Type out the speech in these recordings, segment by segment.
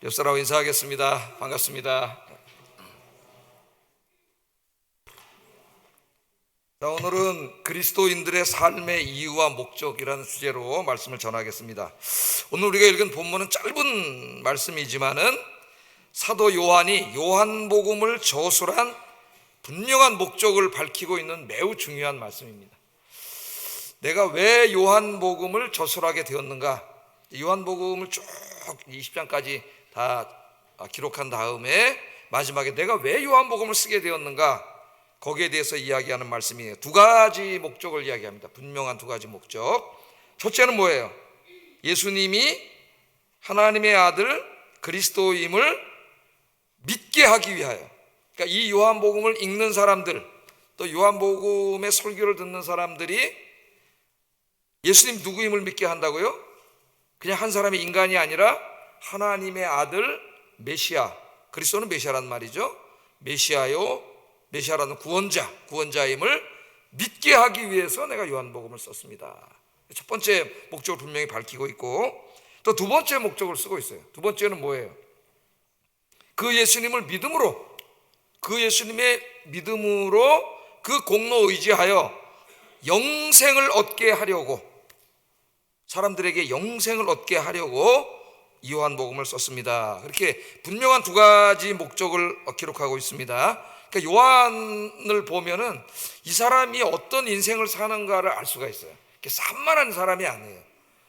옆사람하고 인사하겠습니다. 반갑습니다. 자, 오늘은 그리스도인들의 삶의 이유와 목적이라는 주제로 말씀을 전하겠습니다. 오늘 우리가 읽은 본문은 짧은 말씀이지만은 사도 요한이 요한복음을 저술한 분명한 목적을 밝히고 있는 매우 중요한 말씀입니다. 내가 왜 요한복음을 저술하게 되었는가? 요한복음을 쭉 20장까지 다 기록한 다음에 마지막에 내가 왜 요한복음을 쓰게 되었는가? 거기에 대해서 이야기하는 말씀이에요. 두 가지 목적을 이야기합니다. 분명한 두 가지 목적. 첫째는 뭐예요? 예수님이 하나님의 아들 그리스도임을 믿게 하기 위하여. 그러니까 이 요한복음을 읽는 사람들, 또 요한복음의 설교를 듣는 사람들이 예수님 누구임을 믿게 한다고요? 그냥 한 사람의 인간이 아니라 하나님의 아들 메시아, 그리스도는 메시아란 말이죠. 메시아라는 구원자임을 믿게 하기 위해서 내가 요한복음을 썼습니다. 첫 번째 목적을 분명히 밝히고 있고, 또 두 번째 목적을 쓰고 있어요. 두 번째는 뭐예요? 그 예수님을 믿음으로, 그 예수님의 믿음으로 그 공로 의지하여 영생을 얻게 하려고, 사람들에게 영생을 얻게 하려고 요한복음을 썼습니다. 그렇게 분명한 두 가지 목적을 기록하고 있습니다. 그러니까 요한을 보면은 이 사람이 어떤 인생을 사는가를 알 수가 있어요. 산만한 사람이 아니에요.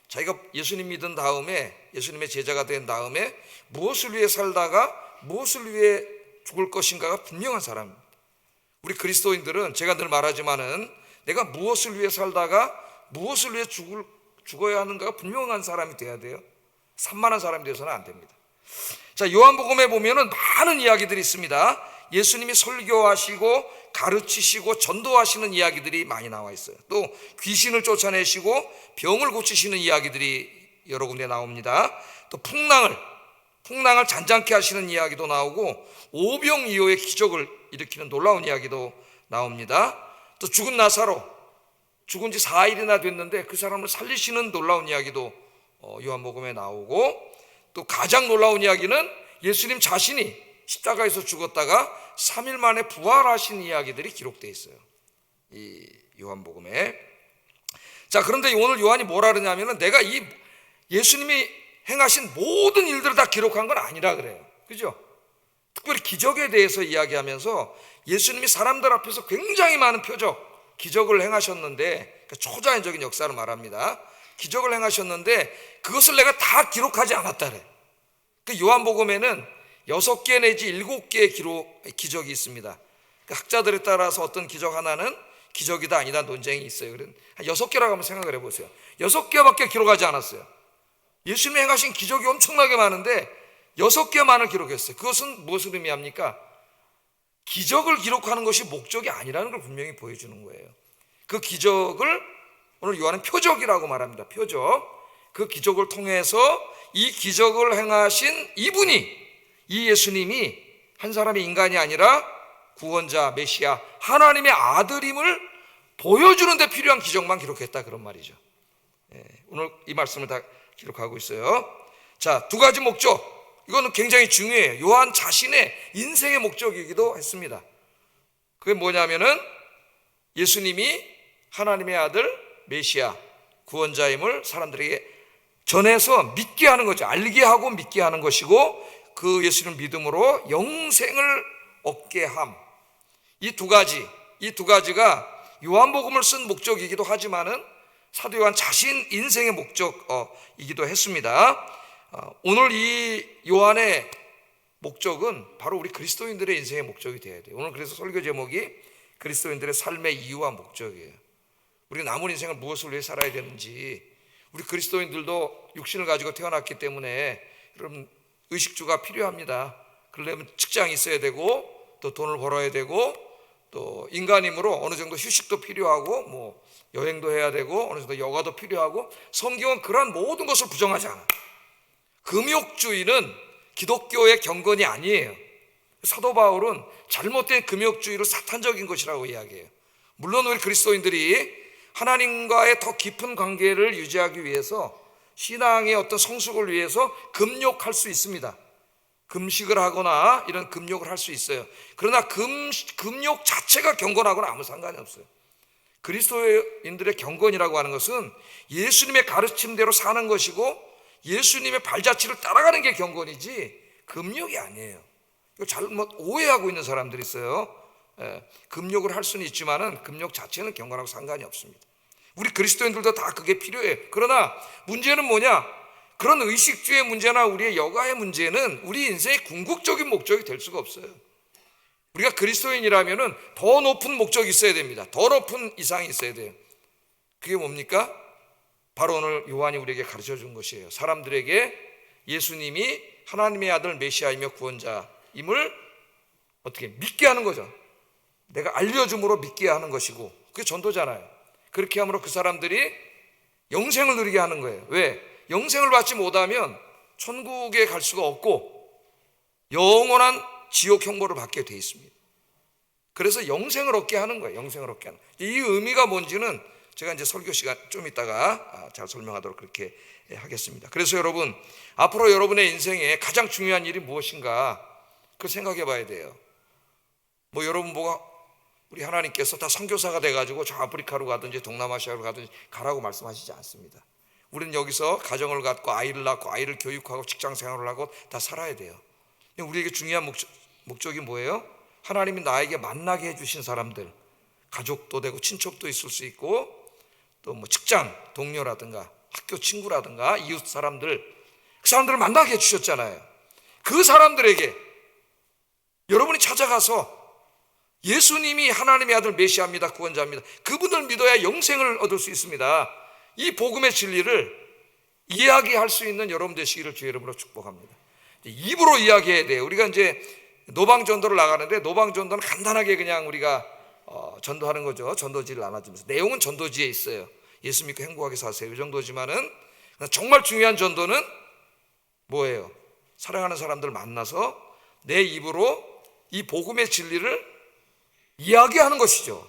자기가 예수님 믿은 다음에, 예수님의 제자가 된 다음에 무엇을 위해 살다가 무엇을 위해 죽을 것인가가 분명한 사람입니다. 우리 그리스도인들은 제가 늘 말하지만은 내가 무엇을 위해 살다가 무엇을 위해 죽어야 하는가가 분명한 사람이 돼야 돼요. 산만한 사람이 되어서는 안 됩니다. 자, 요한복음에 보면은 많은 이야기들이 있습니다. 예수님이 설교하시고 가르치시고 전도하시는 이야기들이 많이 나와 있어요. 또 귀신을 쫓아내시고 병을 고치시는 이야기들이 여러 군데 나옵니다. 또 풍랑을 잔잔케 하시는 이야기도 나오고 오병이어의 기적을 일으키는 놀라운 이야기도 나옵니다. 또 죽은 나사로, 죽은 지 4일이나 됐는데 그 사람을 살리시는 놀라운 이야기도 요한복음에 나오고, 또 가장 놀라운 이야기는 예수님 자신이 십자가에서 죽었다가 3일 만에 부활하신 이야기들이 기록되어 있어요, 이 요한복음에. 자, 그런데 오늘 요한이 뭐라 그러냐면은 내가 이 예수님이 행하신 모든 일들을 다 기록한 건 아니라 그래요. 그죠? 특별히 기적에 대해서 이야기하면서 예수님이 사람들 앞에서 굉장히 많은 기적을 행하셨는데, 그러니까 초자연적인 역사를 말합니다. 기적을 행하셨는데 그것을 내가 다 기록하지 않았다 그래. 그 요한복음에는 6개 내지 7개의 기적이 있습니다. 그러니까 학자들에 따라서 어떤 기적 하나는 기적이다 아니다 논쟁이 있어요. 한 6개라고 한번 생각을 해보세요. 6개밖에 기록하지 않았어요. 예수님이 행하신 기적이 엄청나게 많은데 6개만을 기록했어요. 그것은 무엇을 의미합니까? 기적을 기록하는 것이 목적이 아니라는 걸 분명히 보여주는 거예요. 그 기적을 오늘 요한은 표적이라고 말합니다. 표적. 그 기적을 통해서 이 기적을 행하신 이분이, 이 예수님이 한 사람의 인간이 아니라 구원자, 메시아, 하나님의 아들임을 보여주는 데 필요한 기적만 기록했다, 그런 말이죠. 오늘 이 말씀을 다 기록하고 있어요. 자, 두 가지 목적, 이거는 굉장히 중요해요. 요한 자신의 인생의 목적이기도 했습니다. 그게 뭐냐면은 예수님이 하나님의 아들 메시아, 구원자임을 사람들에게 전해서 믿게 하는 거죠. 알게 하고 믿게 하는 것이고, 그 예수님 믿음으로 영생을 얻게 함. 이 두 가지가 요한복음을 쓴 목적이기도 하지만은 사도 요한 자신 인생의 목적이기도 했습니다. 오늘 이 요한의 목적은 바로 우리 그리스도인들의 인생의 목적이 되어야 돼요. 오늘 그래서 설교 제목이 그리스도인들의 삶의 이유와 목적이에요. 우리 남은 인생을 무엇을 위해 살아야 되는지, 우리 그리스도인들도 육신을 가지고 태어났기 때문에 여러분 의식주가 필요합니다. 그러려면 직장이 있어야 되고, 또 돈을 벌어야 되고, 또 인간이므로 어느 정도 휴식도 필요하고, 뭐 여행도 해야 되고, 어느 정도 여가도 필요하고. 성경은 그러한 모든 것을 부정하지 않아. 금욕주의는 기독교의 경건이 아니에요. 사도 바울은 잘못된 금욕주의를 사탄적인 것이라고 이야기해요. 물론 우리 그리스도인들이 하나님과의 더 깊은 관계를 유지하기 위해서, 신앙의 어떤 성숙을 위해서 금욕할 수 있습니다. 금식을 하거나 이런 금욕을 할 수 있어요. 그러나 금욕 자체가 경건하고는 아무 상관이 없어요. 그리스도인들의 경건이라고 하는 것은 예수님의 가르침대로 사는 것이고 예수님의 발자취를 따라가는 게 경건이지 금욕이 아니에요. 이거 잘못 오해하고 있는 사람들이 있어요. 금욕을 할 수는 있지만은 금욕 자체는 경건하고 상관이 없습니다. 우리 그리스도인들도 다 그게 필요해요. 그러나 문제는 뭐냐? 그런 의식주의 문제나 우리의 여가의 문제는 우리 인생의 궁극적인 목적이 될 수가 없어요. 우리가 그리스도인이라면은 더 높은 목적이 있어야 됩니다. 더 높은 이상이 있어야 돼요. 그게 뭡니까? 바로 오늘 요한이 우리에게 가르쳐 준 것이에요. 사람들에게 예수님이 하나님의 아들 메시아이며 구원자임을 어떻게 믿게 하는 거죠. 내가 알려줌으로 믿게 하는 것이고 그게 전도잖아요. 그렇게 함으로 그 사람들이 영생을 누리게 하는 거예요. 왜? 영생을 받지 못하면 천국에 갈 수가 없고 영원한 지옥 형벌을 받게 돼 있습니다. 그래서 영생을 얻게 하는 거예요. 영생을 얻게 하는. 이 의미가 뭔지는 제가 이제 설교 시간 좀 있다가 잘 설명하도록 그렇게 하겠습니다. 그래서 여러분, 앞으로 여러분의 인생에 가장 중요한 일이 무엇인가 그걸 생각해 봐야 돼요. 뭐 여러분 우리 하나님께서 다 선교사가 돼가지고 저 아프리카로 가든지 동남아시아로 가든지 가라고 말씀하시지 않습니다. 우리는 여기서 가정을 갖고 아이를 낳고 아이를 교육하고 직장 생활을 하고 다 살아야 돼요. 우리에게 중요한 목적이 뭐예요? 하나님이 나에게 만나게 해주신 사람들, 가족도 되고 친척도 있을 수 있고 또 뭐 직장 동료라든가 학교 친구라든가 이웃 사람들, 그 사람들을 만나게 해주셨잖아요. 그 사람들에게 여러분이 찾아가서 예수님이 하나님의 아들 메시아입니다, 구원자입니다, 그분을 믿어야 영생을 얻을 수 있습니다. 이 복음의 진리를 이야기할 수 있는 여러분 되시기를 주의 이름으로 축복합니다. 입으로 이야기해야 돼요. 우리가 이제 노방전도를 나가는데 노방전도는 간단하게 그냥 우리가 전도하는 거죠. 전도지를 나눠주면서 내용은 전도지에 있어요. 예수 믿고 행복하게 사세요, 이 정도지만은 정말 중요한 전도는 뭐예요? 사랑하는 사람들 만나서 내 입으로 이 복음의 진리를 이야기하는 것이죠.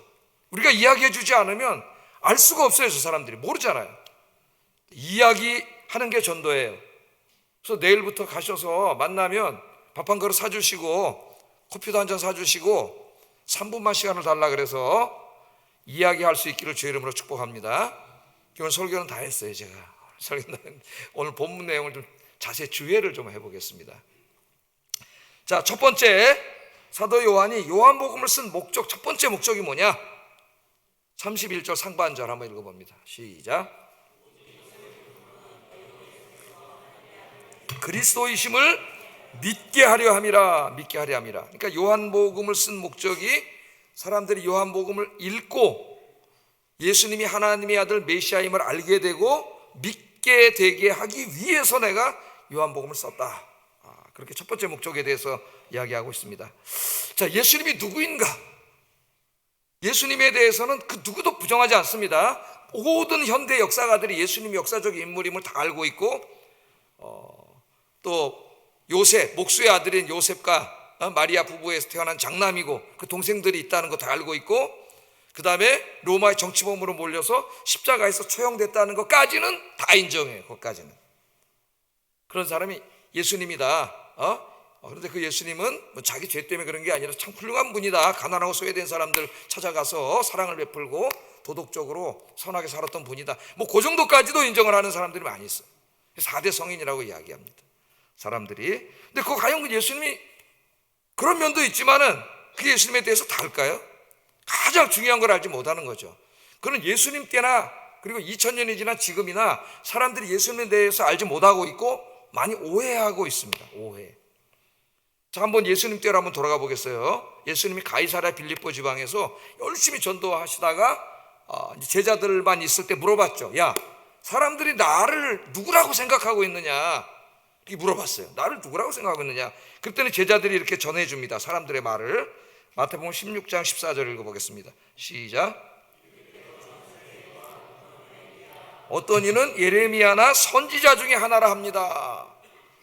우리가 이야기해 주지 않으면 알 수가 없어요. 저 사람들이 모르잖아요. 이야기하는 게 전도예요. 그래서 내일부터 가셔서 만나면 밥 한 그릇 사주시고 커피도 한 잔 사주시고 3분만 시간을 달라 그래서 이야기할 수 있기를 주의 이름으로 축복합니다. 오늘 설교는 다 했어요. 제가 오늘 본문 내용을 좀 자세히 주의를 좀 해보겠습니다. 자, 첫 번째, 사도 요한이 요한복음을 쓴 목적, 첫 번째 목적이 뭐냐? 31절 상반절 한번 읽어봅니다. 시작. 그리스도이심을 믿게 하려 함이라. 믿게 하려 함이라. 그러니까 요한복음을 쓴 목적이 사람들이 요한복음을 읽고 예수님이 하나님의 아들 메시아임을 알게 되고 믿게 되게 하기 위해서 내가 요한복음을 썼다. 그렇게 첫 번째 목적에 대해서 이야기하고 있습니다. 자, 예수님이 누구인가? 예수님에 대해서는 그 누구도 부정하지 않습니다. 모든 현대 역사가들이 예수님이 역사적 인물임을 다 알고 있고 또 요셉, 목수의 아들인 요셉과 마리아 부부에서 태어난 장남이고 그 동생들이 있다는 거 다 알고 있고 그 다음에 로마의 정치범으로 몰려서 십자가에서 처형됐다는 것까지는 다 인정해요. 그것까지는. 그런 사람이 예수님이다. 그런데 그 예수님은 뭐 자기 죄 때문에 그런 게 아니라 참 훌륭한 분이다. 가난하고 소외된 사람들 찾아가서 사랑을 베풀고 도덕적으로 선하게 살았던 분이다. 뭐 그 정도까지도 인정을 하는 사람들이 많이 있어요. 4대 성인이라고 이야기합니다. 사람들이. 근데 그거 과연 예수님이 그런 면도 있지만은 그 예수님에 대해서 다 알까요? 가장 중요한 걸 알지 못하는 거죠. 그는 예수님 때나 그리고 2000년이 지난 지금이나 사람들이 예수님에 대해서 알지 못하고 있고 많이 오해하고 있습니다. 오해. 자, 한번 예수님 때로 한번 돌아가 보겠어요. 예수님이 가이사랴 빌립보 지방에서 열심히 전도하시다가 제자들만 있을 때 물어봤죠. 야, 사람들이 나를 누구라고 생각하고 있느냐? 이렇게 물어봤어요. 나를 누구라고 생각하고 있느냐? 그때는 제자들이 이렇게 전해줍니다. 사람들의 말을. 마태복음 16장 14절 읽어보겠습니다. 시작. 어떤 이는 예레미야나 선지자 중에 하나라 합니다.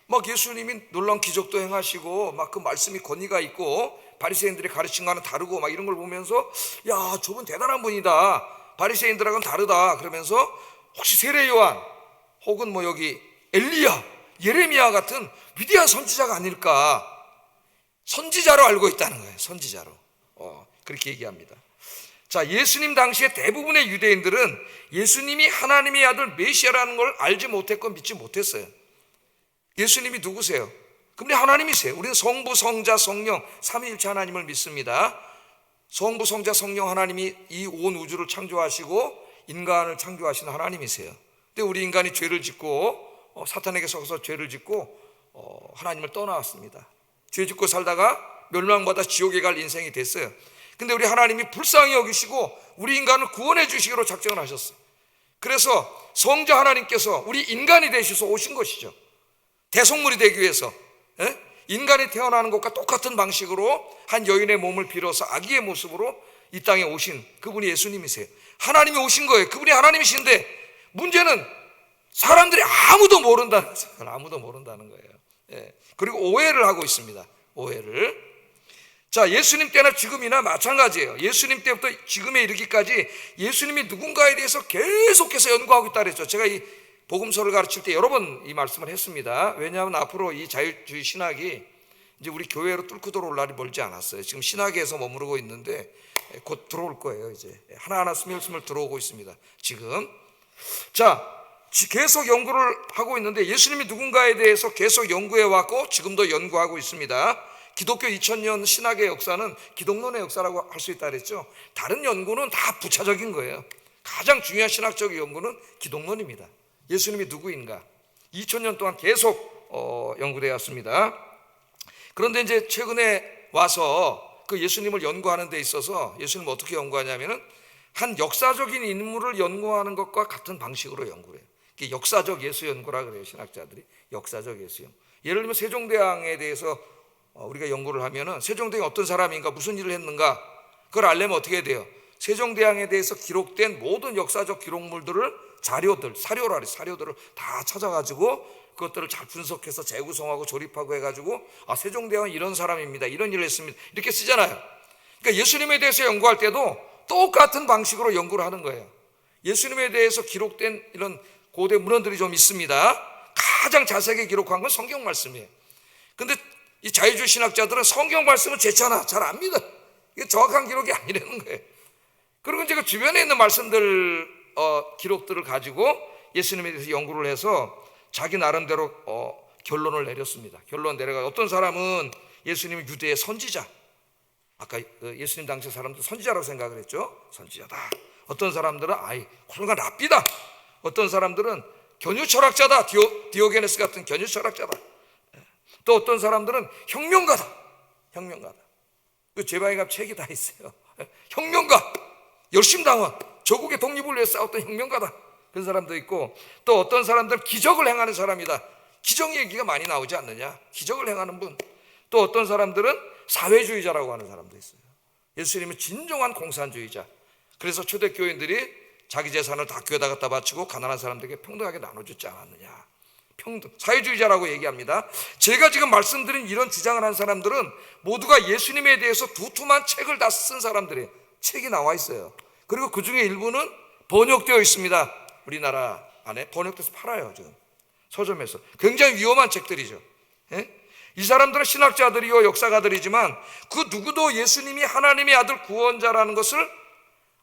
막 예수님이 놀라운 기적도 행하시고 막 그 말씀이 권위가 있고 바리새인들의 가르침과는 다르고 막 이런 걸 보면서 야, 저분 대단한 분이다. 바리새인들하고는 다르다. 그러면서 혹시 세례 요한 혹은 뭐 여기 엘리야 예레미야 같은 위대한 선지자가 아닐까. 선지자로 알고 있다는 거예요. 선지자로. 그렇게 얘기합니다. 자, 예수님 당시에 대부분의 유대인들은 예수님이 하나님의 아들 메시아라는 걸 알지 못했고 믿지 못했어요. 예수님이 누구세요? 그분이 하나님이세요. 우리는 성부, 성자, 성령 삼위일체 하나님을 믿습니다. 성부, 성자, 성령 하나님이 이 온 우주를 창조하시고 인간을 창조하시는 하나님이세요. 근데 우리 인간이 죄를 짓고 사탄에게 속아서 죄를 짓고 하나님을 떠나왔습니다. 죄 짓고 살다가 멸망받아 지옥에 갈 인생이 됐어요. 근데 우리 하나님이 불쌍히 여기시고 우리 인간을 구원해 주시기로 작정을 하셨어요. 그래서 성자 하나님께서 우리 인간이 되셔서 오신 것이죠. 대속물이 되기 위해서. 인간이 태어나는 것과 똑같은 방식으로 한 여인의 몸을 빌어서 아기의 모습으로 이 땅에 오신 그분이 예수님이세요. 하나님이 오신 거예요. 그분이 하나님이신데 문제는 사람들이 아무도 모른다는 거예요. 아무도 모른다는 거예요. 그리고 오해를 하고 있습니다. 오해를. 자, 예수님 때나 지금이나 마찬가지예요. 예수님 때부터 지금에 이르기까지 예수님이 누군가에 대해서 계속해서 연구하고 있다 그랬죠. 제가 이 복음서를 가르칠 때 여러 번 이 말씀을 했습니다. 왜냐하면 앞으로 이 자유주의 신학이 이제 우리 교회로 뚫고 들어올 날이 멀지 않았어요. 지금 신학에서 머무르고 있는데 곧 들어올 거예요. 이제 하나하나 스물스물 들어오고 있습니다. 지금. 자, 계속 연구를 하고 있는데 예수님이 누군가에 대해서 계속 연구해 왔고 지금도 연구하고 있습니다. 기독교 2000년 신학의 역사는 기독론의 역사라고 할 수 있다 그랬죠. 다른 연구는 다 부차적인 거예요. 가장 중요한 신학적 연구는 기독론입니다. 예수님이 누구인가 2000년 동안 계속 연구되었습니다. 그런데 이제 최근에 와서 그 예수님을 연구하는 데 있어서 예수님을 어떻게 연구하냐면은 한 역사적인 인물을 연구하는 것과 같은 방식으로 연구를 해요. 역사적 예수 연구라 그래요. 신학자들이 역사적 예수 연구. 예를 들면 세종대왕에 대해서 우리가 연구를 하면은 세종대왕이 어떤 사람인가 무슨 일을 했는가 그걸 알려면 어떻게 돼요? 세종대왕에 대해서 기록된 모든 역사적 기록물들을 자료들, 사료들을 다 찾아가지고 그것들을 잘 분석해서 재구성하고 조립하고 해가지고 세종대왕은 이런 사람입니다. 이런 일을 했습니다. 이렇게 쓰잖아요. 그러니까 예수님에 대해서 연구할 때도 똑같은 방식으로 연구를 하는 거예요. 예수님에 대해서 기록된 이런 고대 문헌들이 좀 있습니다. 가장 자세하게 기록한 건 성경 말씀이에요. 근데 이 자유주의 신학자들은 성경 말씀은 제잖아. 잘 안 믿어. 이게 정확한 기록이 아니라는 거예요. 그리고 이제 그 주변에 있는 말씀들, 기록들을 가지고 예수님에 대해서 연구를 해서 자기 나름대로 결론을 내렸습니다. 결론 내려가 어떤 사람은 예수님은 유대의 선지자. 아까 예수님 당시 사람들 선지자라고 생각을 했죠. 선지자다. 어떤 사람들은 홀가 랍비다. 어떤 사람들은 견유 철학자다. 디오게네스 같은 견유 철학자다. 또 어떤 사람들은 혁명가다. 혁명가다. 그 제바이갑 책이 다 있어요. 혁명가, 열심당원, 조국의 독립을 위해 싸웠던 혁명가다. 그런 사람도 있고 또 어떤 사람들은 기적을 행하는 사람이다. 기적 얘기가 많이 나오지 않느냐. 기적을 행하는 분. 또 어떤 사람들은 사회주의자라고 하는 사람도 있어요. 예수님은 진정한 공산주의자. 그래서 초대교인들이 자기 재산을 다 교회에다 갖다 바치고 가난한 사람들에게 평등하게 나눠주지 않았느냐. 평등, 사회주의자라고 얘기합니다. 제가 지금 말씀드린 이런 주장을 한 사람들은 모두가 예수님에 대해서 두툼한 책을 다 쓴 사람들이에요. 책이 나와 있어요. 그리고 그 중에 일부는 번역되어 있습니다. 우리나라 안에 번역돼서 팔아요. 지금 서점에서. 굉장히 위험한 책들이죠. 이 사람들은 신학자들이요 역사가들이지만 그 누구도 예수님이 하나님의 아들 구원자라는 것을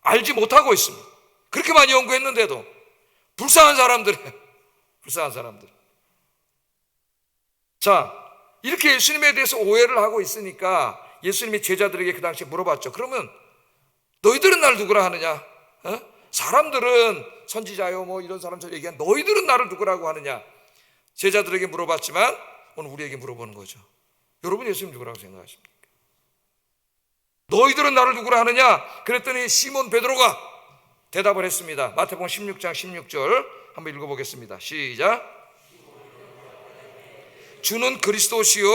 알지 못하고 있습니다. 그렇게 많이 연구했는데도 불쌍한 사람들이에요. 불쌍한 사람들. 자, 이렇게 예수님에 대해서 오해를 하고 있으니까 예수님이 제자들에게 그 당시에 물어봤죠. 그러면 너희들은 날 누구라 하느냐? 사람들은 선지자요 뭐 이런 사람처럼 얘기한 너희들은 나를 누구라고 하느냐? 제자들에게 물어봤지만 오늘 우리에게 물어보는 거죠. 여러분 예수님 누구라고 생각하십니까? 너희들은 나를 누구라 하느냐? 그랬더니 시몬 베드로가 대답을 했습니다. 마태복음 16장 16절 한번 읽어보겠습니다. 시작. 주는 그리스도시요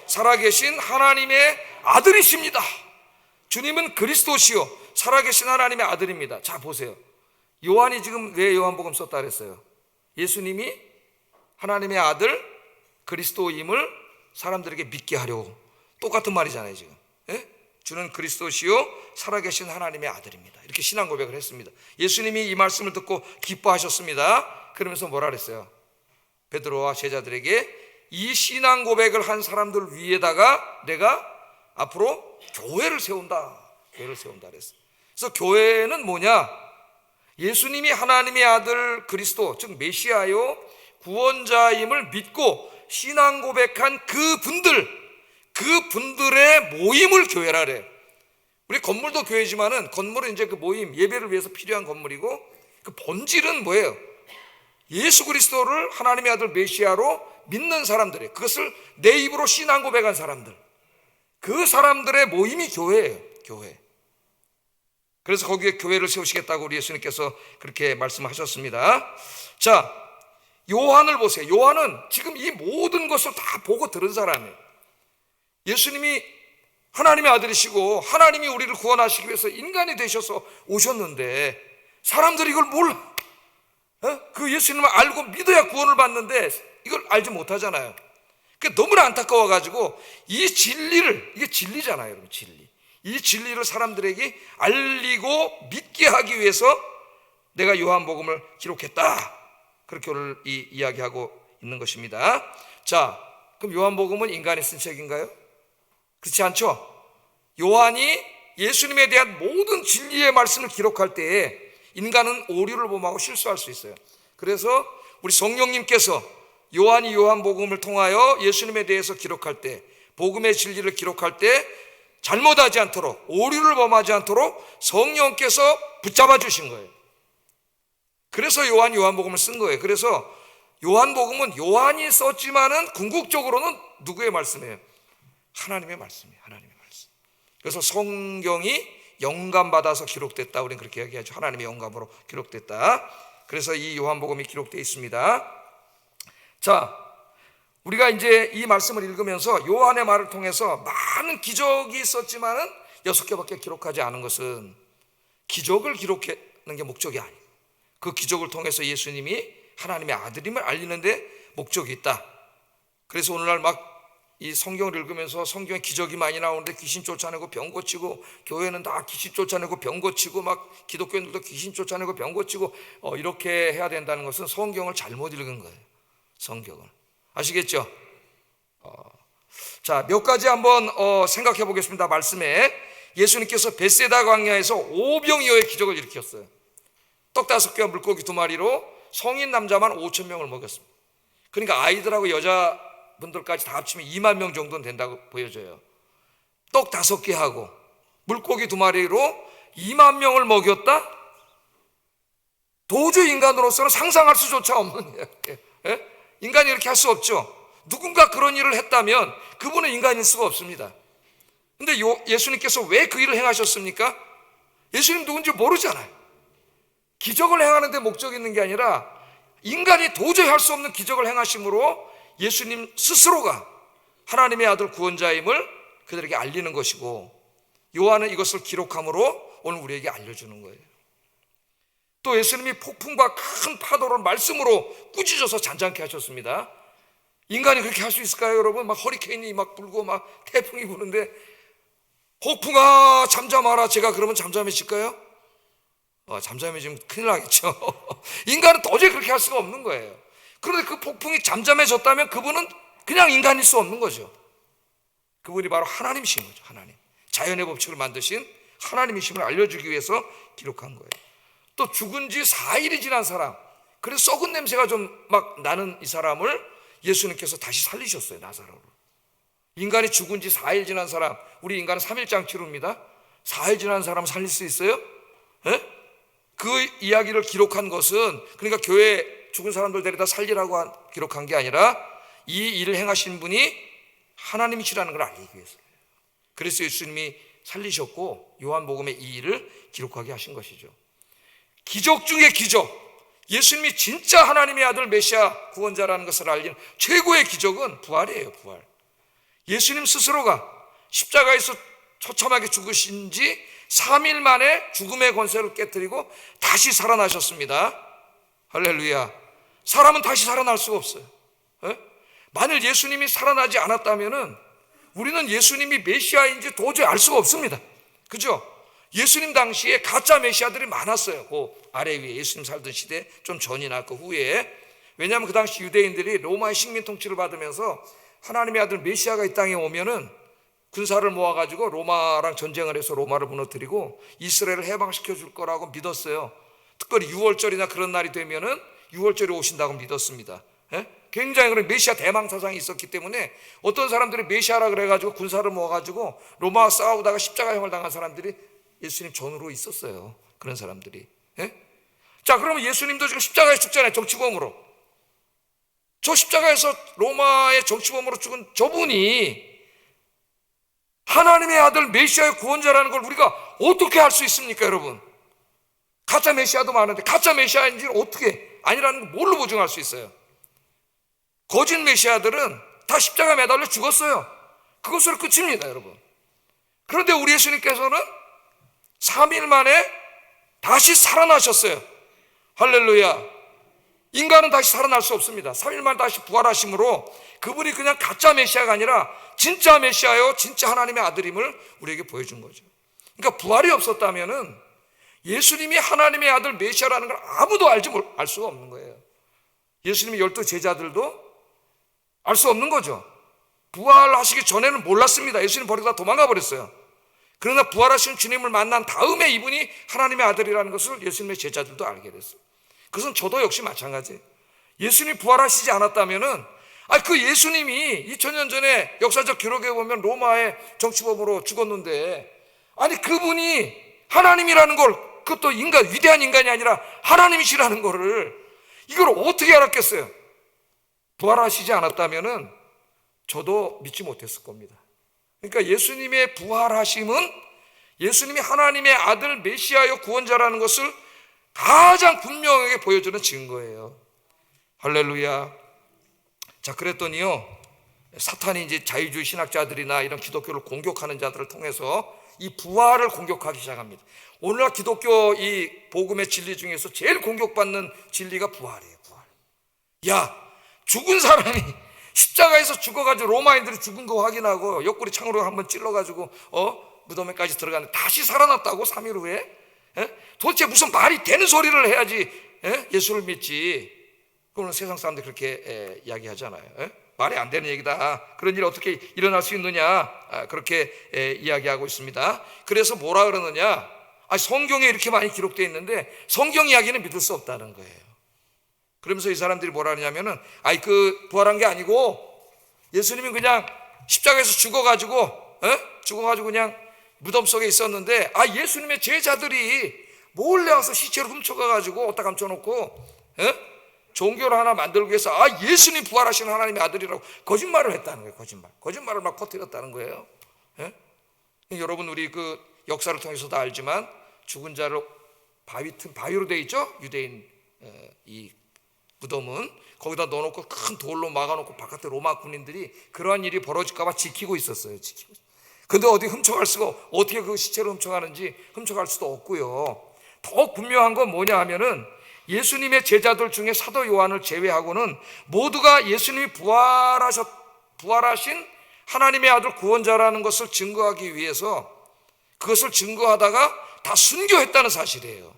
살아계신 하나님의 아들이십니다. 주님은 그리스도시요 살아계신 하나님의 아들입니다. 자 보세요. 요한이 지금 왜 요한복음 썼다 그랬어요? 예수님이 하나님의 아들 그리스도임을 사람들에게 믿게 하려고. 똑같은 말이잖아요 지금. 주는 그리스도시요 살아계신 하나님의 아들입니다. 이렇게 신앙 고백을 했습니다. 예수님이 이 말씀을 듣고 기뻐하셨습니다. 그러면서 뭐라 그랬어요? 베드로와 제자들에게 이 신앙 고백을 한 사람들 위에다가 내가 앞으로 교회를 세운다. 교회를 세운다 그랬어. 그래서 교회는 뭐냐? 예수님이 하나님의 아들 그리스도, 즉 메시아요 구원자임을 믿고 신앙 고백한 그분들의 모임을 교회라 그래. 우리 건물도 교회지만은 건물은 이제 그 모임, 예배를 위해서 필요한 건물이고, 그 본질은 뭐예요? 예수 그리스도를 하나님의 아들 메시아로 믿는 사람들이에요. 그것을 내 입으로 신앙 고백한 사람들, 그 사람들의 모임이 교회예요. 교회. 그래서 거기에 교회를 세우시겠다고 우리 예수님께서 그렇게 말씀하셨습니다. 자, 요한을 보세요. 요한은 지금 이 모든 것을 다 보고 들은 사람이에요. 예수님이 하나님의 아들이시고 하나님이 우리를 구원하시기 위해서 인간이 되셔서 오셨는데 사람들이 이걸 몰라. 그 예수님을 알고 믿어야 구원을 받는데 이걸 알지 못하잖아요. 그러니까 너무나 안타까워가지고 이 진리를, 이게 진리잖아요, 여러분. 진리. 이 진리를 사람들에게 알리고 믿게 하기 위해서 내가 요한복음을 기록했다. 그렇게 오늘 이야기하고 있는 것입니다. 자, 그럼 요한복음은 인간이 쓴 책인가요? 그렇지 않죠? 요한이 예수님에 대한 모든 진리의 말씀을 기록할 때에 인간은 오류를 범하고 실수할 수 있어요. 그래서 우리 성령님께서 요한이 요한복음을 통하여 예수님에 대해서 기록할 때, 복음의 진리를 기록할 때 잘못하지 않도록, 오류를 범하지 않도록 성령께서 붙잡아 주신 거예요. 그래서 요한이 요한복음을 쓴 거예요. 그래서 요한복음은 요한이 썼지만은 궁극적으로는 누구의 말씀이에요? 하나님의 말씀이에요. 하나님의 말씀. 그래서 성경이 영감받아서 기록됐다. 우리는 그렇게 얘기하죠. 하나님의 영감으로 기록됐다. 그래서 이 요한복음이 기록되어 있습니다. 자, 우리가 이제 이 말씀을 읽으면서 요한의 말을 통해서 많은 기적이 있었지만은 6개밖에 기록하지 않은 것은 기적을 기록하는 게 목적이 아니에요. 그 기적을 통해서 예수님이 하나님의 아들임을 알리는데 목적이 있다. 그래서 오늘날 막 이 성경을 읽으면서 성경에 기적이 많이 나오는데 귀신 쫓아내고 병 고치고, 교회는 다 귀신 쫓아내고 병 고치고, 막 기독교인들도 귀신 쫓아내고 병 고치고, 이렇게 해야 된다는 것은 성경을 잘못 읽은 거예요. 성경을. 아시겠죠? 자, 몇 가지 한번 생각해 보겠습니다. 말씀에 예수님께서 벳세다 광야에서 오병이어의 기적을 일으켰어요. 떡 5개와 물고기 2마리로 성인 남자만 5,000명을 먹였습니다. 그러니까 아이들하고 여자분들까지 다 합치면 2만 명 정도는 된다고 보여져요. 떡 5개 하고 물고기 2마리로 2만 명을 먹였다? 도저히 인간으로서는 상상할 수조차 없는 예? 인간이 이렇게 할 수 없죠. 누군가 그런 일을 했다면 그분은 인간일 수가 없습니다. 근데 예수님께서 왜 그 일을 행하셨습니까? 예수님 누군지 모르잖아요. 기적을 행하는 데 목적이 있는 게 아니라 인간이 도저히 할 수 없는 기적을 행하심으로 예수님 스스로가 하나님의 아들 구원자임을 그들에게 알리는 것이고, 요한은 이것을 기록함으로 오늘 우리에게 알려주는 거예요. 또 예수님이 폭풍과 큰 파도를 말씀으로 꾸짖어서 잔잔케 하셨습니다. 인간이 그렇게 할 수 있을까요, 여러분? 막 허리케인이 막 불고 막 태풍이 부는데 폭풍아 잠잠하라, 제가 그러면 잠잠해질까요? 잠잠해지면 큰일 나겠죠. 인간은 도저히 그렇게 할 수가 없는 거예요. 그런데 그 폭풍이 잠잠해졌다면 그분은 그냥 인간일 수 없는 거죠. 그분이 바로 하나님이신 거죠. 하나님, 자연의 법칙을 만드신 하나님이심을 알려주기 위해서 기록한 거예요. 또 죽은 지 4일이 지난 사람, 그래서 썩은 냄새가 좀 막 나는 이 사람을 예수님께서 다시 살리셨어요. 나사로를. 인간이 죽은 지 4일 지난 사람, 우리 인간은 3일장 치루입니다. 4일 지난 사람 살릴 수 있어요? 예? 그 이야기를 기록한 것은, 그러니까 교회 죽은 사람들 데려다 살리라고 기록한 게 아니라 이 일을 행하신 분이 하나님이시라는 걸 알리기 위해서예요. 그래서 예수님이 살리셨고 요한복음에 이 일을 기록하게 하신 것이죠. 기적 중에 기적, 예수님이 진짜 하나님의 아들 메시아 구원자라는 것을 알리는 최고의 기적은 부활이에요. 부활. 예수님 스스로가 십자가에서 처참하게 죽으신 지 3일 만에 죽음의 권세를 깨뜨리고 다시 살아나셨습니다. 할렐루야. 사람은 다시 살아날 수가 없어요. 만일 예수님이 살아나지 않았다면 우리는 예수님이 메시아인지 도저히 알 수가 없습니다. 그죠? 예수님 당시에 가짜 메시아들이 많았어요. 그 아래 위에 예수님 살던 시대 좀 전이나 그 후에. 왜냐하면 그 당시 유대인들이 로마의 식민 통치를 받으면서 하나님의 아들 메시아가 이 땅에 오면은 군사를 모아가지고 로마랑 전쟁을 해서 로마를 무너뜨리고 이스라엘을 해방시켜 줄 거라고 믿었어요. 특별히 6월절이나 그런 날이 되면은 6월절에 오신다고 믿었습니다. 예? 굉장히 그런 메시아 대망사상이 있었기 때문에 어떤 사람들이 메시아라 그래가지고 군사를 모아가지고 로마와 싸우다가 십자가형을 당한 사람들이 예수님 전후로 있었어요. 그런 사람들이. 예? 자, 그러면 예수님도 지금 십자가에 죽잖아요. 정치범으로. 저 십자가에서 로마의 정치범으로 죽은 저분이 하나님의 아들 메시아의 구원자라는 걸 우리가 어떻게 알 수 있습니까, 여러분? 가짜 메시아도 많은데 가짜 메시아인지는 어떻게 아니라는 걸 뭘로 보증할 수 있어요? 거짓 메시아들은 다 십자가에 매달려 죽었어요. 그것으로 끝입니다, 여러분. 그런데 우리 예수님께서는 3일 만에 다시 살아나셨어요. 할렐루야. 인간은 다시 살아날 수 없습니다. 3일 만에 다시 부활하심으로 그분이 그냥 가짜 메시아가 아니라 진짜 메시아요, 진짜 하나님의 아들임을 우리에게 보여준 거죠. 그러니까 부활이 없었다면은 예수님이 하나님의 아들 메시아라는 걸 아무도 알 수가 없는 거예요. 예수님의 12 제자들도 알 수 없는 거죠. 부활하시기 전에는 몰랐습니다. 예수님 버리고 다 도망가 버렸어요. 그러나 부활하신 주님을 만난 다음에 이분이 하나님의 아들이라는 것을 예수님의 제자들도 알게 됐어요. 그것은 저도 역시 마찬가지예요. 예수님이 부활하시지 않았다면은 그 예수님이 2000년 전에 역사적 기록에 보면 로마의 정치범으로 죽었는데 그분이 하나님이라는 걸, 그것도 위대한 인간이 아니라 하나님이시라는 거를 이걸 어떻게 알았겠어요? 부활하시지 않았다면은 저도 믿지 못했을 겁니다. 그러니까 예수님의 부활하심은 예수님이 하나님의 아들 메시아여 구원자라는 것을 가장 분명하게 보여주는 증거예요. 할렐루야. 자, 그랬더니요, 사탄이 이제 자유주의 신학자들이나 이런 기독교를 공격하는 자들을 통해서 이 부활을 공격하기 시작합니다. 오늘날 기독교 이 복음의 진리 중에서 제일 공격받는 진리가 부활이에요. 부활. 야, 죽은 사람이 십자가에서 죽어가지고 로마인들이 죽은 거 확인하고 옆구리 창으로 한번 찔러가지고 무덤에까지 들어가는데 다시 살아났다고 3일 후에? 도대체 무슨 말이 되는 소리를 해야지 예수를 믿지. 그러면 세상 사람들이 그렇게 이야기하잖아요. 말이 안 되는 얘기다. 그런 일이 어떻게 일어날 수 있느냐, 그렇게 이야기하고 있습니다. 그래서 뭐라 그러느냐, 성경에 이렇게 많이 기록되어 있는데 성경 이야기는 믿을 수 없다는 거예요. 그러면서 이 사람들이 뭐라 하냐면은 그 부활한 게 아니고 예수님이 그냥 십자가에서 죽어가지고 그냥 무덤 속에 있었는데 예수님의 제자들이 몰래 와서 시체를 훔쳐가가지고 어디다 감춰놓고 종교를 하나 만들기 위해서 예수님 부활하시는 하나님의 아들이라고 거짓말을 했다는 거예요. 거짓말을 막 퍼뜨렸다는 거예요. 여러분, 우리 그 역사를 통해서도 알지만 죽은 자를 바위로 돼 있죠. 유대인 이 무덤은 거기다 넣어놓고 큰 돌로 막아놓고 바깥에 로마 군인들이 그러한 일이 벌어질까 봐 지키고 있었어요. 근데 어디 훔쳐갈 수가, 어떻게 그 시체를 훔쳐가는지 훔쳐갈 수도 없고요. 더 분명한 건 뭐냐 하면은 예수님의 제자들 중에 사도 요한을 제외하고는 모두가 예수님이 부활하신 하나님의 아들 구원자라는 것을 증거하기 위해서 그것을 증거하다가 다 순교했다는 사실이에요.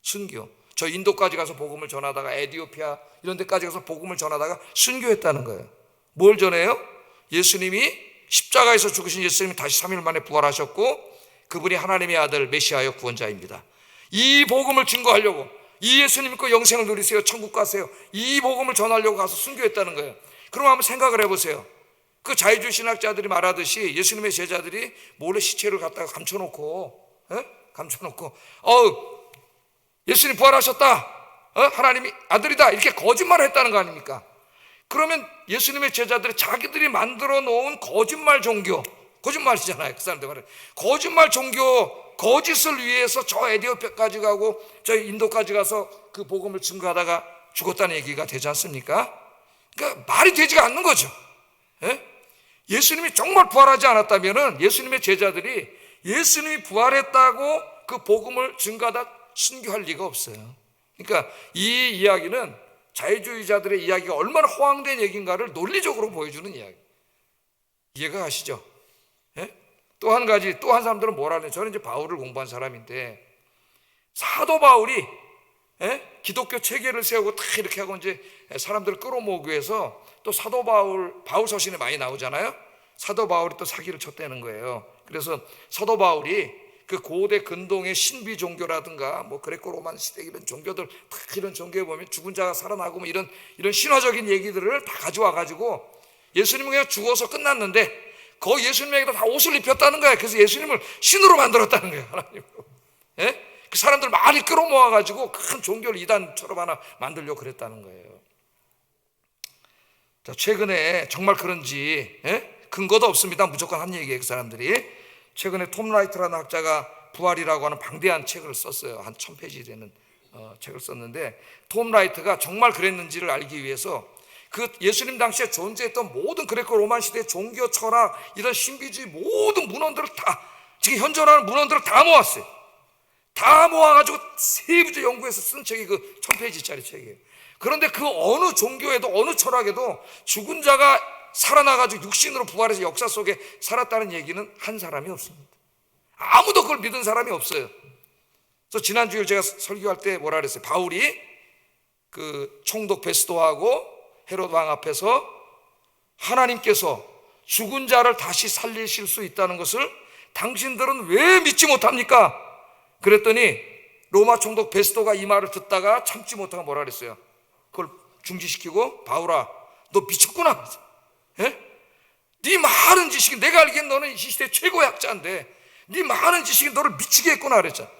순교. 저 인도까지 가서 복음을 전하다가 에티오피아 이런 데까지 가서 복음을 전하다가 순교했다는 거예요. 뭘 전해요? 예수님이 십자가에서 죽으신 예수님이 다시 3일 만에 부활하셨고 그분이 하나님의 아들 메시아여 구원자입니다. 이 복음을 증거하려고, 이 예수님 믿고 영생을 누리세요, 천국 가세요, 이 복음을 전하려고 가서 순교했다는 거예요. 그럼 한번 생각을 해보세요. 그 자유주의 신학자들이 말하듯이 예수님의 제자들이 몰래 시체를 갖다가 감춰놓고 예수님 부활하셨다, 하나님이 아들이다, 이렇게 거짓말을 했다는 거 아닙니까? 그러면 예수님의 제자들이 자기들이 만들어 놓은 거짓말 종교, 거짓말이잖아요. 그 사람들 말은 거짓말 종교, 거짓을 위해서 저 에티오피아까지 가고 저 인도까지 가서 그 복음을 증거하다가 죽었다는 얘기가 되지 않습니까? 그러니까 말이 되지가 않는 거죠. 예수님이 정말 부활하지 않았다면은 예수님의 제자들이 예수님이 부활했다고 그 복음을 증거하다 순교할 리가 없어요. 그러니까 이 이야기는 자유주의자들의 이야기가 얼마나 허황된 얘기인가를 논리적으로 보여주는 이야기. 이해가 가시죠? 또 한 가지, 또 한 사람들은 뭐라 하냐. 저는 이제 바울을 공부한 사람인데 사도 바울이 기독교 체계를 세우고 다 이렇게 하고 이제 사람들을 끌어모으기 위해서 또 사도 바울 서신에 많이 나오잖아요. 사도 바울이 또 사기를 쳤다는 거예요. 그래서 사도 바울이 그 고대 근동의 신비 종교라든가 뭐 그레코 로만 시대 이런 종교들 다 이런 종교에 보면 죽은 자가 살아나고 뭐 이런 신화적인 얘기들을 다 가져와 가지고 예수님은 그냥 죽어서 끝났는데 그 예수님에게도 다 옷을 입혔다는 거예요. 그래서 예수님을 신으로 만들었다는 거예요, 하나님으로. 그 사람들 많이 끌어모아 가지고 큰 종교를 이단처럼 하나 만들려고 그랬다는 거예요. 자, 최근에 정말 그런지 근거도 없습니다. 무조건 한 얘기예요, 그 사람들이. 최근에 톰 라이트라는 학자가 부활이라고 하는 방대한 책을 썼어요. 한 1000페이지 되는 책을 썼는데, 톰 라이트가 정말 그랬는지를 알기 위해서 그 예수님 당시에 존재했던 모든 그레코 로만 시대의 종교 철학, 이런 신비주의 모든 문헌들을 다, 지금 현존하는 문헌들을 다 모았어요. 다 모아가지고 세부적 연구해서 쓴 책이 그 1000페이지짜리 책이에요. 그런데 그 어느 종교에도 어느 철학에도 죽은 자가 살아나가지고 육신으로 부활해서 역사 속에 살았다는 얘기는 한 사람이 없습니다. 아무도 그걸 믿은 사람이 없어요. 그래서 지난주에 제가 설교할 때 뭐라 그랬어요? 바울이 그 총독 베스도하고 헤롯 왕 앞에서 하나님께서 죽은 자를 다시 살리실 수 있다는 것을 당신들은 왜 믿지 못합니까? 그랬더니 로마 총독 베스도가 이 말을 듣다가 참지 못하고 뭐라 그랬어요? 그걸 중지시키고, 바울아, 너 미쳤구나. 네 많은 지식이, 내가 알기엔 너는 이 시대 최고의 학자인데 네 많은 지식이 너를 미치게 했구나 그랬잖아.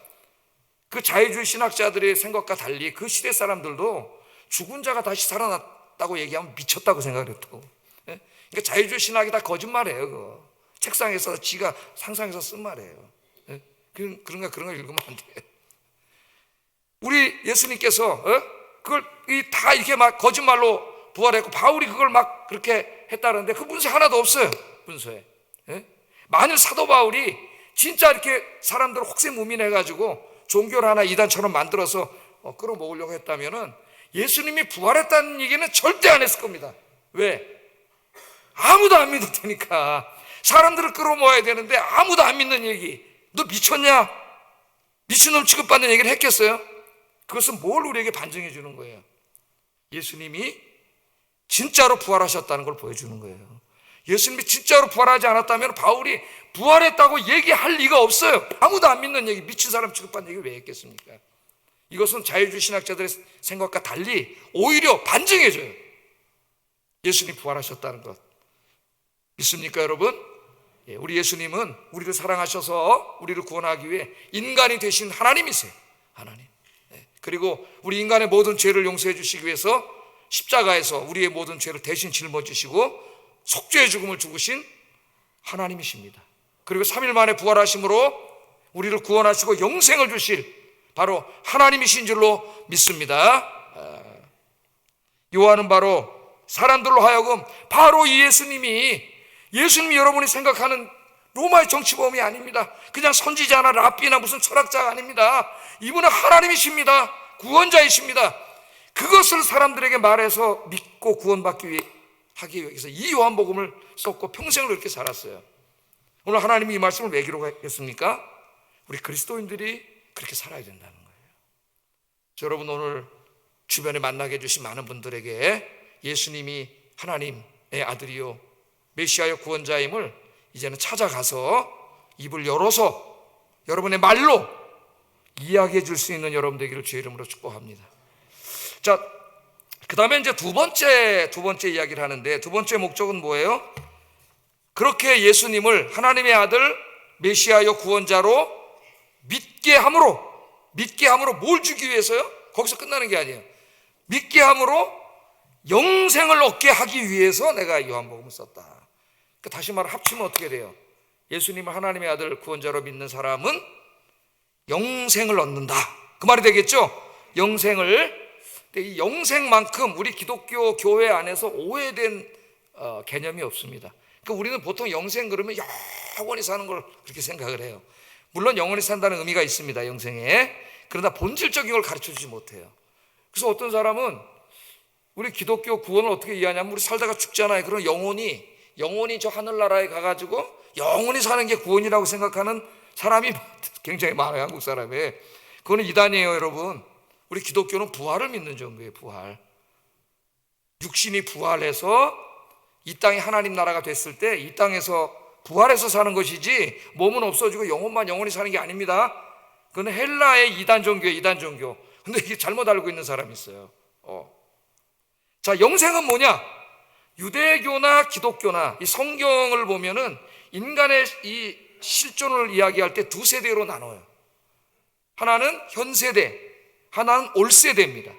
그 자유주의 신학자들의 생각과 달리 그 시대 사람들도 죽은 자가 다시 살아났다고 얘기하면 미쳤다고 생각을 했다고. 그러니까 자유주의 신학이 다 거짓말이에요. 그거. 책상에서 지가 상상해서 쓴 말이에요. 그런 거 읽으면 안 돼. 우리 예수님께서 그걸 다 이렇게 막 거짓말로 부활했고, 바울이 그걸 막 그렇게 했다는데 그 문서 하나도 없어요. 문서에. 만일 사도 바울이 진짜 이렇게 사람들을 혹세무민해가지고 종교를 하나 이단처럼 만들어서 끌어모으려고 했다면은 예수님이 부활했다는 얘기는 절대 안 했을 겁니다. 왜? 아무도 안 믿을 테니까. 사람들을 끌어모아야 되는데 아무도 안 믿는 얘기, 너 미쳤냐? 미친놈 취급받는 얘기를 했겠어요? 그것은 뭘 우리에게 반증해 주는 거예요? 예수님이 진짜로 부활하셨다는 걸 보여주는 거예요. 예수님이 진짜로 부활하지 않았다면 바울이 부활했다고 얘기할 리가 없어요. 아무도 안 믿는 얘기, 미친 사람 취급받는 얘기를 왜 했겠습니까? 이것은 자유주의 신학자들의 생각과 달리 오히려 반증해 줘요. 예수님이 부활하셨다는 것. 믿습니까, 여러분? 우리 예수님은 우리를 사랑하셔서 우리를 구원하기 위해 인간이 되신 하나님이세요. 하나님. 그리고 우리 인간의 모든 죄를 용서해 주시기 위해서 십자가에서 우리의 모든 죄를 대신 짊어지시고 속죄의 죽음을 죽으신 하나님이십니다. 그리고 3일 만에 부활하심으로 우리를 구원하시고 영생을 주실 바로 하나님이신 줄로 믿습니다. 요한은 바로 사람들로 하여금 바로 이 예수님이 여러분이 생각하는 로마의 정치범이 아닙니다. 그냥 선지자나 랍비나 무슨 철학자가 아닙니다. 이분은 하나님이십니다. 구원자이십니다. 그것을 사람들에게 말해서 믿고 구원받기 위해서 이 요한복음을 썼고 평생을 그렇게 살았어요. 오늘 하나님이 이 말씀을 왜 기록했습니까? 우리 그리스도인들이 그렇게 살아야 된다는 거예요. 여러분, 오늘 주변에 만나게 해주신 많은 분들에게 예수님이 하나님의 아들이요 메시아요 구원자임을 이제는 찾아가서 입을 열어서 여러분의 말로 이야기해 줄 수 있는 여러분 되기를 주의 이름으로 축복합니다. 자, 그 다음에 이제 두 번째 이야기를 하는데, 두 번째 목적은 뭐예요? 그렇게 예수님을 하나님의 아들 메시아요 구원자로 믿게 함으로 뭘 주기 위해서요? 거기서 끝나는 게 아니에요. 믿게 함으로 영생을 얻게 하기 위해서 내가 요한복음을 썼다. 그러니까 다시 말해 합치면 어떻게 돼요? 예수님을 하나님의 아들 구원자로 믿는 사람은 영생을 얻는다. 그 말이 되겠죠? 영생을. 근데 이 영생만큼 우리 기독교 교회 안에서 오해된 개념이 없습니다. 그러니까 우리는 보통 영생 그러면 영원히 사는 걸 그렇게 생각을 해요. 물론 영원히 산다는 의미가 있습니다, 영생에. 그러나 본질적인 걸 가르쳐주지 못해요. 그래서 어떤 사람은 우리 기독교 구원을 어떻게 이해하냐면, 우리 살다가 죽잖아요. 그럼 영원히 저 하늘나라에 가가지고 영원히 사는 게 구원이라고 생각하는 사람이 굉장히 많아요, 한국 사람에. 그거는 이단이에요, 여러분. 우리 기독교는 부활을 믿는 종교예요. 부활. 육신이 부활해서 이 땅이 하나님 나라가 됐을 때 이 땅에서 부활해서 사는 것이지 몸은 없어지고 영혼만 영원히 사는 게 아닙니다. 그건 헬라의 이단 종교예요. 이단 종교. 근데 이게 잘못 알고 있는 사람이 있어요. 자, 영생은 뭐냐? 유대교나 기독교나 이 성경을 보면은 인간의 이 실존을 이야기할 때 두 세대로 나눠요. 하나는 현세대, 하나는 올세대입니다.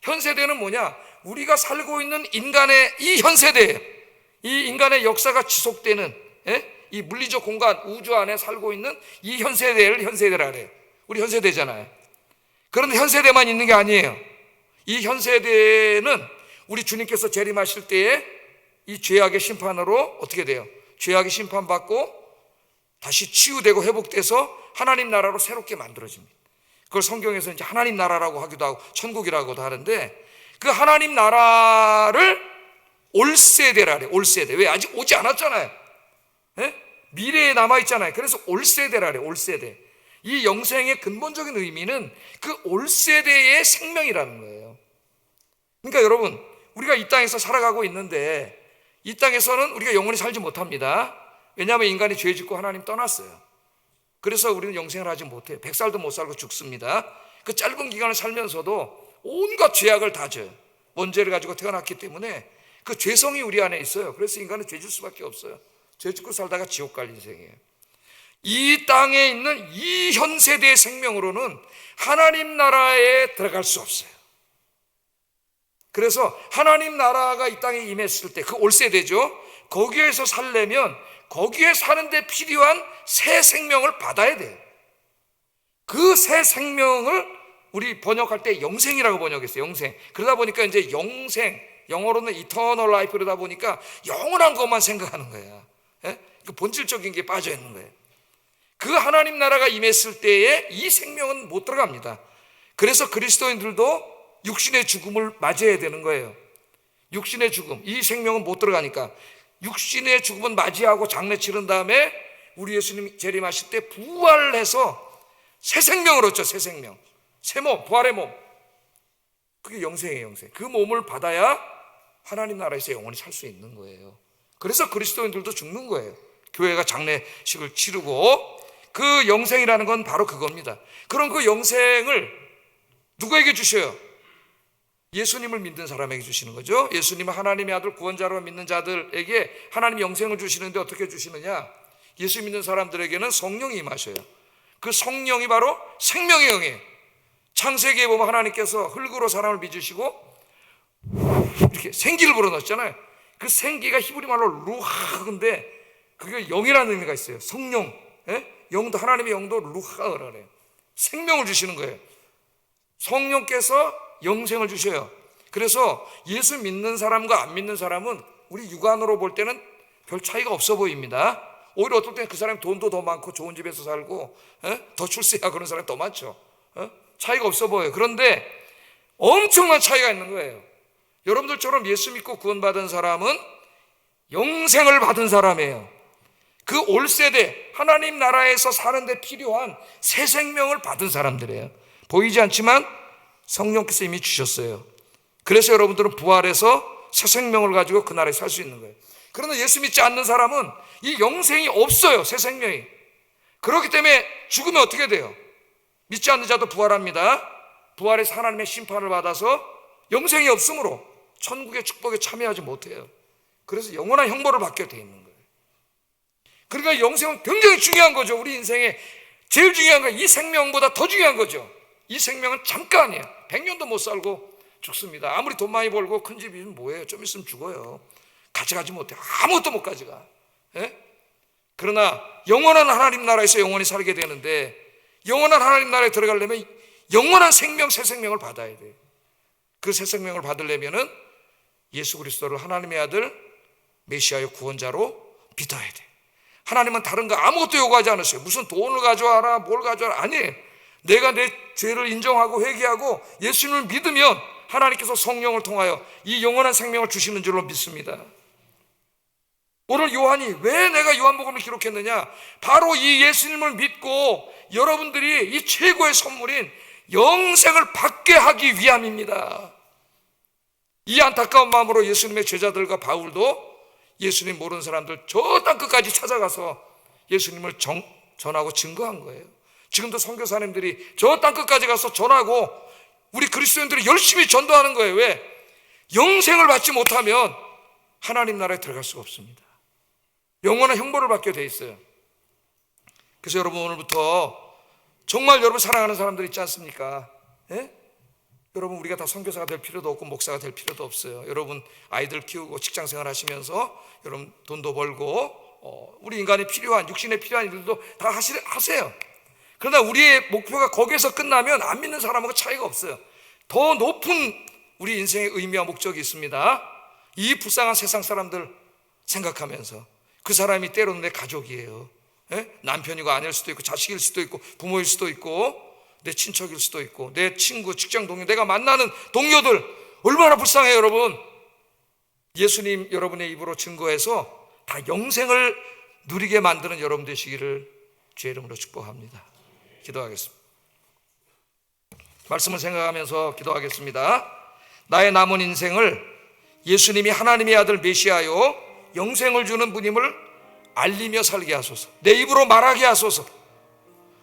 현세대는 뭐냐? 우리가 살고 있는 인간의 이 현세대예요. 이 인간의 역사가 지속되는 이 물리적 공간, 우주 안에 살고 있는 이 현세대를 현세대라 그래요. 우리 현세대잖아요. 그런데 현세대만 있는 게 아니에요. 이 현세대는 우리 주님께서 재림하실 때에 이 죄악의 심판으로 어떻게 돼요? 죄악의 심판받고 다시 치유되고 회복돼서 하나님 나라로 새롭게 만들어집니다. 그걸 성경에서 이제 하나님 나라라고 하기도 하고 천국이라고도 하는데, 그 하나님 나라를 올세대라 그래요. 올세대. 왜? 아직 오지 않았잖아요. 미래에 남아있잖아요. 그래서 올세대라 그래요. 올세대. 이 영생의 근본적인 의미는 그 올세대의 생명이라는 거예요. 그러니까 여러분, 우리가 이 땅에서 살아가고 있는데 이 땅에서는 우리가 영원히 살지 못합니다. 왜냐하면 인간이 죄 짓고 하나님 떠났어요. 그래서 우리는 영생을 하지 못해요. 100살도 못 살고 죽습니다. 그 짧은 기간을 살면서도 온갖 죄악을 다 져요. 원죄를 가지고 태어났기 때문에 그 죄성이 우리 안에 있어요. 그래서 인간은 죄 질 수밖에 없어요. 죄 짓고 살다가 지옥 갈 인생이에요. 이 땅에 있는 이 현세대의 생명으로는 하나님 나라에 들어갈 수 없어요. 그래서 하나님 나라가 이 땅에 임했을 때 그 올세대죠. 거기에서 살려면 거기에 사는데 필요한 새 생명을 받아야 돼요. 그 새 생명을 우리 번역할 때 영생이라고 번역했어요. 영생. 그러다 보니까 이제 영생, 영어로는 eternal life 그러다 보니까 영원한 것만 생각하는 거예요. 그 본질적인 게 빠져 있는 거예요. 그 하나님 나라가 임했을 때에 이 생명은 못 들어갑니다. 그래서 그리스도인들도 육신의 죽음을 맞이해야 되는 거예요. 육신의 죽음, 이 생명은 못 들어가니까 육신의 죽음은 맞이하고 장례 치른 다음에 우리 예수님 재림하실 때 부활해서 새 생명을 얻죠. 새 생명, 새 몸, 부활의 몸. 그게 영생이에요. 영생. 그 몸을 받아야 하나님 나라에서 영원히 살 수 있는 거예요. 그래서 그리스도인들도 죽는 거예요. 교회가 장례식을 치르고. 그 영생이라는 건 바로 그겁니다. 그럼 그 영생을 누구에게 주셔요? 예수님을 믿는 사람에게 주시는 거죠. 예수님은 하나님의 아들 구원자로 믿는 자들에게 하나님이 영생을 주시는데 어떻게 주시느냐? 예수 믿는 사람들에게는 성령이 임하셔요. 그 성령이 바로 생명의 영이에요. 창세기에 보면 하나님께서 흙으로 사람을 빚으시고 이렇게 생기를 불어넣었잖아요. 그 생기가 히브리 말로 루하인데 그게 영이라는 의미가 있어요. 성령, 영도, 하나님의 영도 루하라 그래요. 생명을 주시는 거예요. 성령께서 영생을 주셔요. 그래서 예수 믿는 사람과 안 믿는 사람은 우리 육안으로 볼 때는 별 차이가 없어 보입니다. 오히려 어떨 때는 그 사람이 돈도 더 많고 좋은 집에서 살고 더 출세하고 그런 사람이 더 많죠. 차이가 없어 보여요. 그런데 엄청난 차이가 있는 거예요. 여러분들처럼 예수 믿고 구원받은 사람은 영생을 받은 사람이에요. 그 올세대 하나님 나라에서 사는 데 필요한 새 생명을 받은 사람들이에요. 보이지 않지만 성령께서 이미 주셨어요. 그래서 여러분들은 부활해서 새 생명을 가지고 그 나라에 살 수 있는 거예요. 그러나 예수 믿지 않는 사람은 이 영생이 없어요. 새 생명이. 그렇기 때문에 죽으면 어떻게 돼요? 믿지 않는 자도 부활합니다. 부활해서 하나님의 심판을 받아서 영생이 없으므로 천국의 축복에 참여하지 못해요. 그래서 영원한 형벌을 받게 돼 있는 거예요. 그러니까 영생은 굉장히 중요한 거죠. 우리 인생에 제일 중요한 건 이 생명보다 더 중요한 거죠. 이 생명은 잠깐이에요. 100년도 못 살고 죽습니다. 아무리 돈 많이 벌고 큰 집이면 뭐예요? 좀 있으면 죽어요. 가져가지 못해. 아무것도 못 가져가. 그러나 영원한 하나님 나라에서 영원히 살게 되는데, 영원한 하나님 나라에 들어가려면 영원한 생명, 새 생명을 받아야 돼요. 그 새 생명을 받으려면은 예수 그리스도를 하나님의 아들 메시아의 구원자로 믿어야 돼. 하나님은 다른 거 아무것도 요구하지 않으세요. 무슨 돈을 가져와라, 뭘 가져와라, 아니에요. 내가 내 죄를 인정하고 회개하고 예수님을 믿으면 하나님께서 성령을 통하여 이 영원한 생명을 주시는 줄로 믿습니다. 오늘 요한이 왜 내가 요한복음을 기록했느냐? 바로 이 예수님을 믿고 여러분들이 이 최고의 선물인 영생을 받게 하기 위함입니다. 이 안타까운 마음으로 예수님의 제자들과 바울도 예수님 모르는 사람들 저 땅끝까지 찾아가서 예수님을 전하고 증거한 거예요. 지금도 선교사님들이 저 땅끝까지 가서 전하고 우리 그리스도인들이 열심히 전도하는 거예요. 왜? 영생을 받지 못하면 하나님 나라에 들어갈 수가 없습니다. 영원한 형벌을 받게 돼 있어요. 그래서 여러분, 오늘부터 정말 여러분 사랑하는 사람들 있지 않습니까? 예? 여러분, 우리가 다 선교사가 될 필요도 없고 목사가 될 필요도 없어요. 여러분 아이들 키우고 직장생활 하시면서 여러분 돈도 벌고 우리 인간이 필요한, 육신에 필요한 일들도 다 하세요. 그러나 우리의 목표가 거기에서 끝나면 안 믿는 사람하고 차이가 없어요. 더 높은 우리 인생의 의미와 목적이 있습니다. 이 불쌍한 세상 사람들 생각하면서, 그 사람이 때로는 내 가족이에요. 예? 남편이고 아내일 수도 있고 자식일 수도 있고 부모일 수도 있고 내 친척일 수도 있고 내 친구, 직장 동료, 내가 만나는 동료들 얼마나 불쌍해요. 여러분, 예수님 여러분의 입으로 증거해서 다 영생을 누리게 만드는 여러분 되시기를 주의 이름으로 축복합니다. 기도하겠습니다. 말씀을 생각하면서 기도하겠습니다. 나의 남은 인생을 예수님이 하나님의 아들 메시아요 영생을 주는 분임을 알리며 살게 하소서. 내 입으로 말하게 하소서.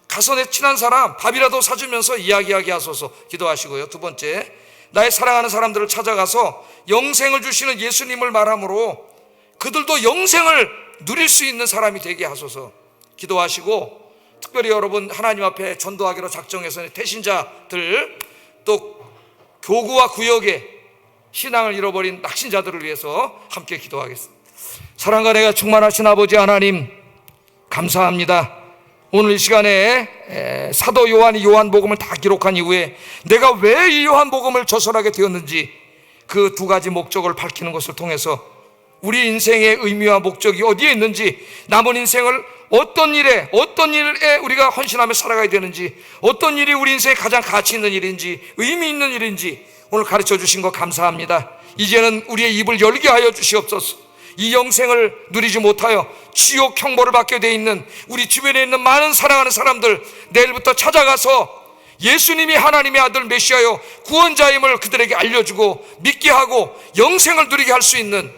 가서 내 친한 사람 밥이라도 사주면서 이야기하게 하소서. 기도하시고요. 두 번째, 나의 사랑하는 사람들을 찾아가서 영생을 주시는 예수님을 말함으로 그들도 영생을 누릴 수 있는 사람이 되게 하소서. 기도하시고, 특별히 여러분 하나님 앞에 전도하기로 작정해서 태신자들, 또 교구와 구역에 신앙을 잃어버린 낙신자들을 위해서 함께 기도하겠습니다. 사랑과 내가 충만하신 아버지 하나님, 감사합니다. 오늘 이 시간에 사도 요한이 요한복음을 다 기록한 이후에 내가 왜 이 요한복음을 저술하게 되었는지 그 두 가지 목적을 밝히는 것을 통해서 우리 인생의 의미와 목적이 어디에 있는지, 남은 인생을 어떤 일에 우리가 헌신하며 살아가야 되는지, 어떤 일이 우리 인생에 가장 가치 있는 일인지, 의미 있는 일인지 오늘 가르쳐 주신 거 감사합니다. 이제는 우리의 입을 열게 하여 주시옵소서. 이 영생을 누리지 못하여 지옥 형벌을 받게 돼 있는 우리 주변에 있는 많은 사랑하는 사람들, 내일부터 찾아가서 예수님이 하나님의 아들 메시아요 구원자임을 그들에게 알려주고 믿게 하고 영생을 누리게 할 수 있는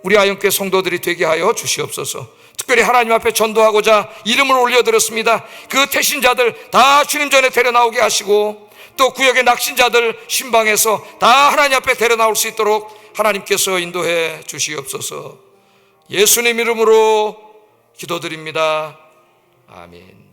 우리 아영교회 성도들이 되게 하여 주시옵소서. 특별히 하나님 앞에 전도하고자 이름을 올려드렸습니다. 그 태신자들 다 주님 전에 데려나오게 하시고, 또 구역의 낙신자들 신방에서 다 하나님 앞에 데려나올 수 있도록 하나님께서 인도해 주시옵소서. 예수님 이름으로 기도드립니다. 아멘.